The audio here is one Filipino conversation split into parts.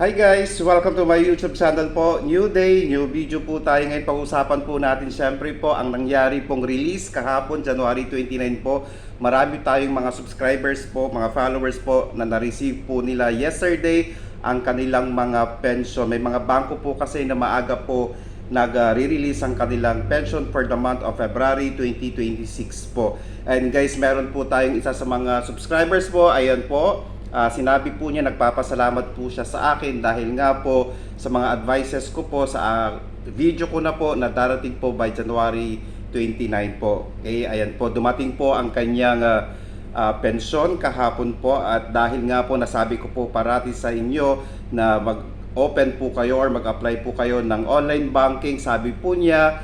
Hi guys! Welcome to my YouTube channel po. New day, new video po tayo ngayon. Pag-usapan po natin syempre po ang nangyari pong release kahapon, January 29 po. Marami tayong mga subscribers po, mga followers po na na-receive po nila yesterday ang kanilang mga pension. May mga bangko po kasi na maaga po nag-re-release ang kanilang pension for the month of February 2026 po. And guys, meron po tayong isa sa mga subscribers po. Ayan po. Sinabi po niya, nagpapasalamat po siya sa akin dahil nga po sa mga advices ko po sa video ko na po na darating po by January 29 po. Okay, ayan po, dumating po ang kanyang pensyon kahapon po at dahil nga po nasabi ko po parati sa inyo na mag-open po kayo or mag-apply po kayo ng online banking, sabi po niya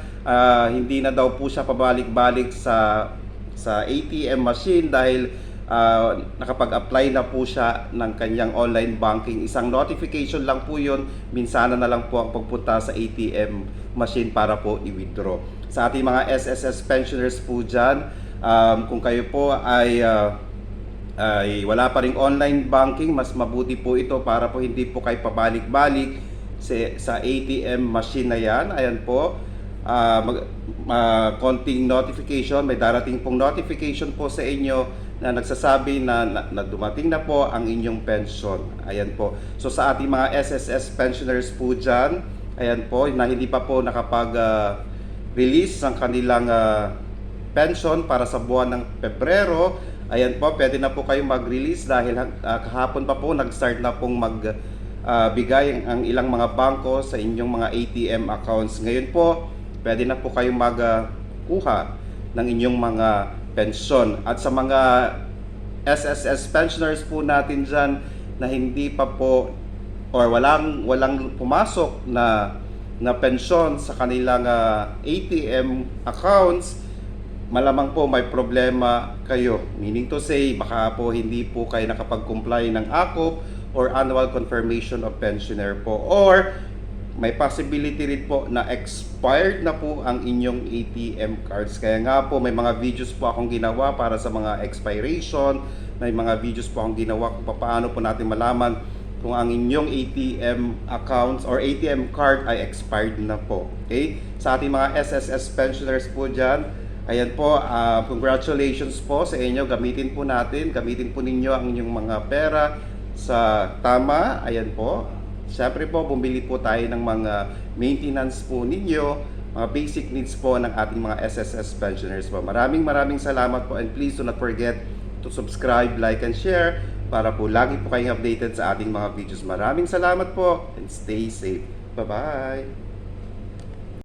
hindi na daw po siya pabalik-balik sa ATM machine dahil nakapag-apply na po siya ng kanyang online banking. Isang notification lang po yun, minsan na lang po ang pagpunta sa ATM machine para po i-withdraw. Sa ating mga SSS pensioners po dyan, kung kayo po ay wala pa ring online banking, mas mabuti po ito para po hindi po kayo pabalik-balik sa ATM machine na yan. Ayan po, konting notification, may darating pong notification po sa inyo na nagsasabi na dumating na po ang inyong pension. Ayan po. So sa ating mga SSS pensioners po dyan, ayan po, na hindi pa po nakapag-release ng kanilang pension para sa buwan ng Pebrero, ayan po, pwede na po kayong mag-release dahil kahapon pa po nag-start na pong bigay ang ilang mga bangko sa inyong mga ATM accounts. Ngayon po, pwede na po kayong magkuha ng inyong mga pensyon. At sa mga SSS pensioners po natin dyan na hindi pa po or walang pumasok na pensyon sa kanilang ATM accounts, malamang po may problema kayo. Meaning to say, baka po hindi po kayo nakapag-comply ng AKOP or Annual Confirmation of Pensioner po, or may possibility rin po na expired na po ang inyong ATM cards. Kaya nga po may mga videos po akong ginawa para sa mga expiration, may mga videos po akong ginawa kung paano po natin malaman kung ang inyong ATM accounts or ATM card ay expired na po. Okay? Sa ating mga SSS pensioners po dyan, ayan po, congratulations po sa inyo. Gamitin po ninyo ang inyong mga pera sa tama. Ayan po. Siyempre po, bumili po tayo ng mga maintenance po ninyo, mga basic needs po ng ating mga SSS pensioners po. Maraming salamat po, and please do not forget to subscribe, like, and share para po lagi po kayong updated sa ating mga videos. Maraming salamat po and stay safe. Bye-bye!